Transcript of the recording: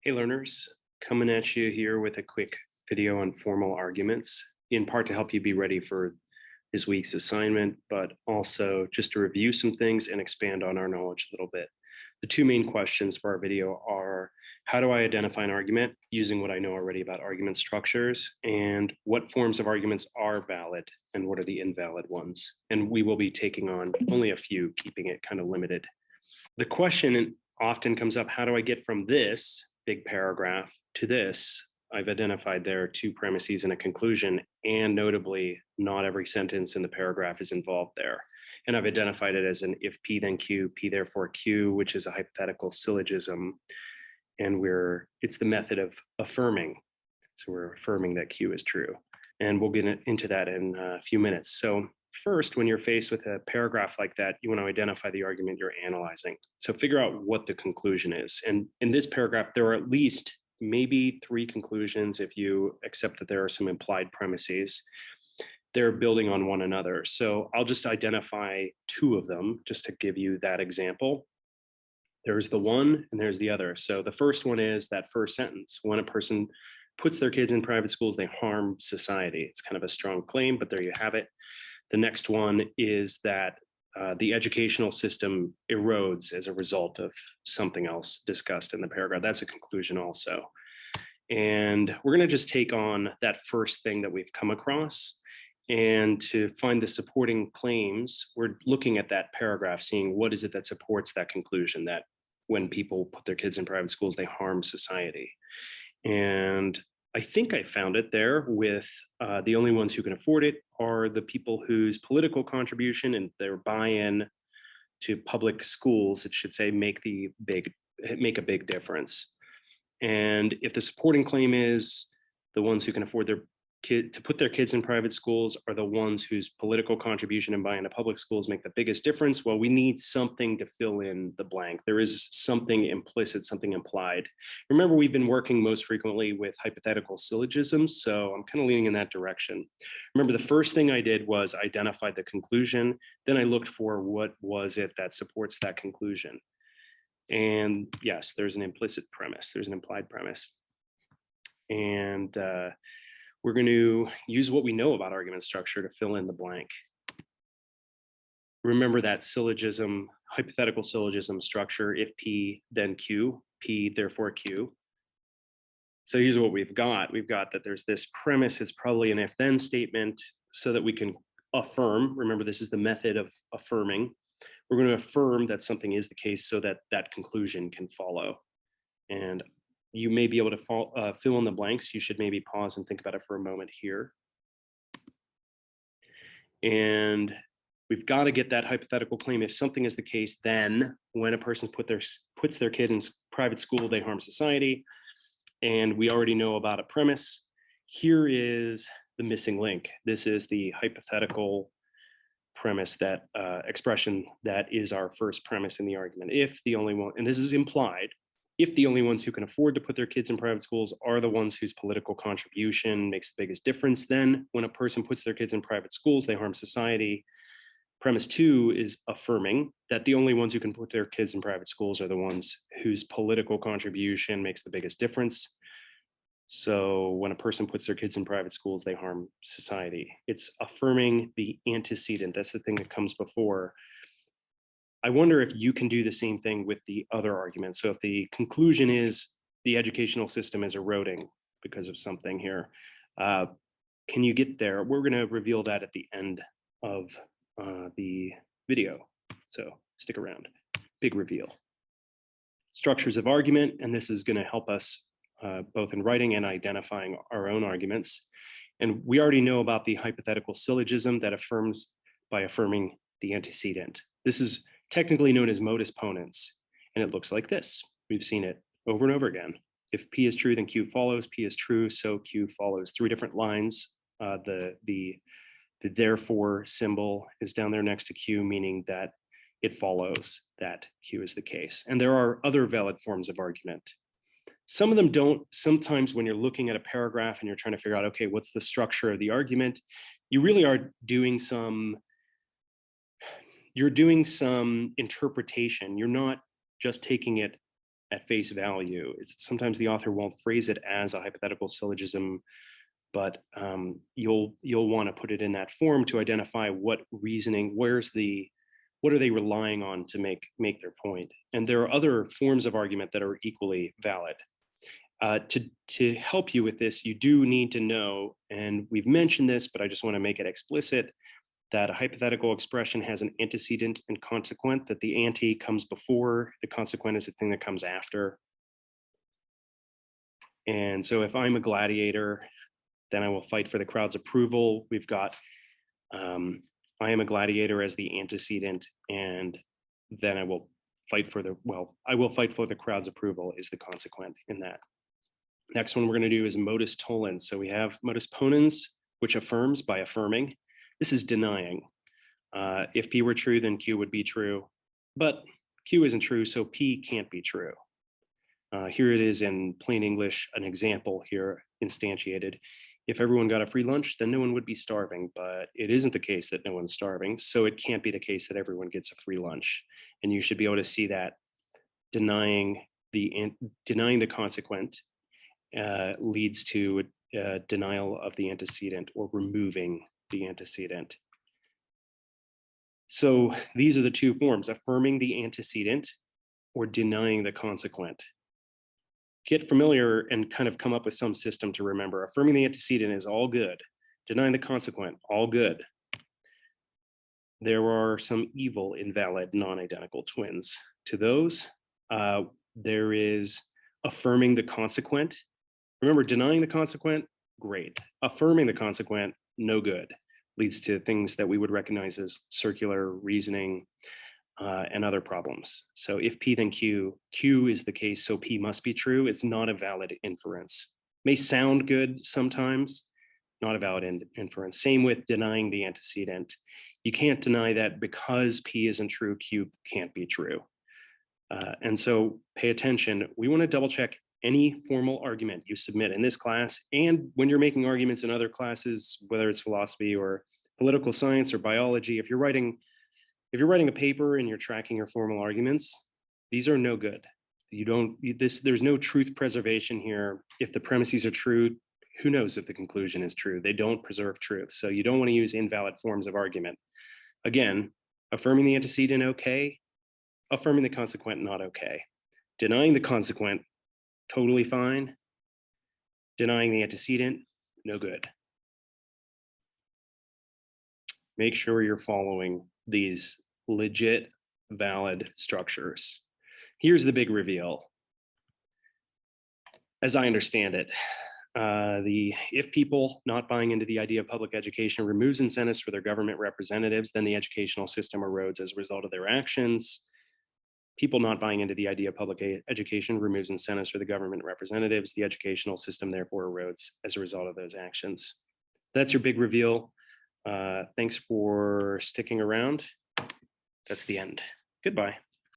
Hey learners, coming at you here with a quick video on formal arguments, in part to help you be ready for this week's assignment, but also just to review some things and expand on our knowledge a little bit. The two main questions for our video are, how do I identify an argument using what I know already about argument structures, and what forms of arguments are valid and what are the invalid ones? And we will be taking on only a few, keeping it kind of limited. The question often comes up, how do I get from this big paragraph to this? I've identified there are two premises and a conclusion, and notably, not every sentence in the paragraph is involved there. And I've identified it as an if P then Q, P therefore Q, which is a hypothetical syllogism. And it's the method of affirming. So we're affirming that Q is true. And we'll get into that in a few minutes. So first, when you're faced with a paragraph like that, you want to identify the argument you're analyzing. So figure out what the conclusion is. And in this paragraph, there are at least maybe three conclusions if you accept that there are some implied premises. They're building on one another. So I'll just identify two of them just to give you that example. There's the one and there's the other. So the first one is that first sentence. When a person puts their kids in private schools, they harm society. It's kind of a strong claim, but there you have it. The next one is that the educational system erodes as a result of something else discussed in the paragraph. That's a conclusion also. And we're going to just take on that first thing that we've come across. And to find the supporting claims, we're looking at that paragraph, seeing what is it that supports that conclusion, that when people put their kids in private schools, they harm society. And I think I found it there with the only ones who can afford it are the people whose political contribution and their buy-in to public schools, it should say, make a big difference. And if the supporting claim is the ones who can afford to put their kids in private schools are the ones whose political contribution and buy-in to public schools make the biggest difference, well, we need something to fill in the blank. There is something implicit, something implied. Remember, we've been working most frequently with hypothetical syllogisms, so I'm kind of leaning in that direction. Remember, the first thing I did was identify the conclusion. Then I looked for what was it that supports that conclusion. And yes, there's an implicit premise. There's an implied premise. And we're going to use what we know about argument structure to fill in the blank. Remember that syllogism, hypothetical syllogism structure, if P, then Q, P, therefore Q. So here's what we've got. We've got that there's this premise, it's probably an if-then statement so that we can affirm. Remember, this is the method of affirming. We're going to affirm that something is the case so that that conclusion can follow. And you may be able to fill in the blanks. You should maybe pause and think about it for a moment here. And we've got to get that hypothetical claim. If something is the case, then when a person puts their kid in private school, they harm society. And we already know about a premise. Here is the missing link. This is the hypothetical premise, that expression that is our first premise in the argument. If the only one, and this is implied, if the only ones who can afford to put their kids in private schools are the ones whose political contribution makes the biggest difference, then when a person puts their kids in private schools, they harm society. Premise two is affirming that the only ones who can put their kids in private schools are the ones whose political contribution makes the biggest difference. So when a person puts their kids in private schools, they harm society. It's affirming the antecedent. That's the thing that comes before. I wonder if you can do the same thing with the other argument. So if the conclusion is the educational system is eroding because of something here, can you get there? We're going to reveal that at the end of the video. So stick around. Big reveal. Structures of argument, and this is going to help us both in writing and identifying our own arguments. And we already know about the hypothetical syllogism that affirms by affirming the antecedent. This is technically known as modus ponens, and it looks like this. We've seen it over and over again. If P is true, then Q follows. P is true, so Q follows. Three different lines. The therefore symbol is down there next to Q, meaning that it follows that Q is the case. And there are other valid forms of argument. Some of them don't. Sometimes when you're looking at a paragraph and you're trying to figure out, okay, what's the structure of the argument, you really are doing some interpretation. You're not just taking it at face value. It's sometimes the author won't phrase it as a hypothetical syllogism, but you'll want to put it in that form to identify what reasoning, what are they relying on to make their point. And there are other forms of argument that are equally valid. To help you with this, you do need to know, and we've mentioned this, but I just want to make it explicit, that a hypothetical expression has an antecedent and consequent, that the ante comes before, the consequent is the thing that comes after. And so if I'm a gladiator, then I will fight for the crowd's approval. We've got I am a gladiator as the antecedent, and then I will fight for the crowd's approval is the consequent in that. Next one we're going to do is modus tollens. So we have modus ponens, which affirms by affirming. This is denying. If P were true, then Q would be true, but Q isn't true, so P can't be true. Here it is in plain English, an example here instantiated. If everyone got a free lunch, then no one would be starving, but it isn't the case that no one's starving, so it can't be the case that everyone gets a free lunch. And you should be able to see that denying the consequent leads to denial of the antecedent or removing the antecedent. So these are the two forms, affirming the antecedent or denying the consequent. Get familiar and kind of come up with some system to remember. Affirming the antecedent is all good. Denying the consequent, all good. There are some evil, invalid, non-identical twins. To those, there is affirming the consequent. Remember, denying the consequent, great. Affirming the consequent, no good. Leads to things that we would recognize as circular reasoning and other problems. So if P then Q, Q is the case, so P must be true. It's not a valid inference. May sound good sometimes, not a valid inference. Same with denying the antecedent. You can't deny that because P isn't true, Q can't be true. And so pay attention. We want to double check any formal argument you submit in this class, and when you're making arguments in other classes, whether it's philosophy or political science or biology, if you're writing a paper and you're tracking your formal arguments, these are no good. There's no truth preservation here. If the premises are true, who knows if the conclusion is true? They don't preserve truth. So you don't want to use invalid forms of argument. Again, affirming the antecedent, okay. Affirming the consequent, not okay. Denying the consequent, totally fine. Denying the antecedent, no good. Make sure you're following these legit, valid structures. Here's the big reveal. As I understand it, if people not buying into the idea of public education removes incentives for their government representatives, then the educational system erodes as a result of their actions. People not buying into the idea of public education removes incentives for the government representatives. The educational system therefore erodes as a result of those actions. That's your big reveal. Thanks for sticking around. That's the end. Goodbye.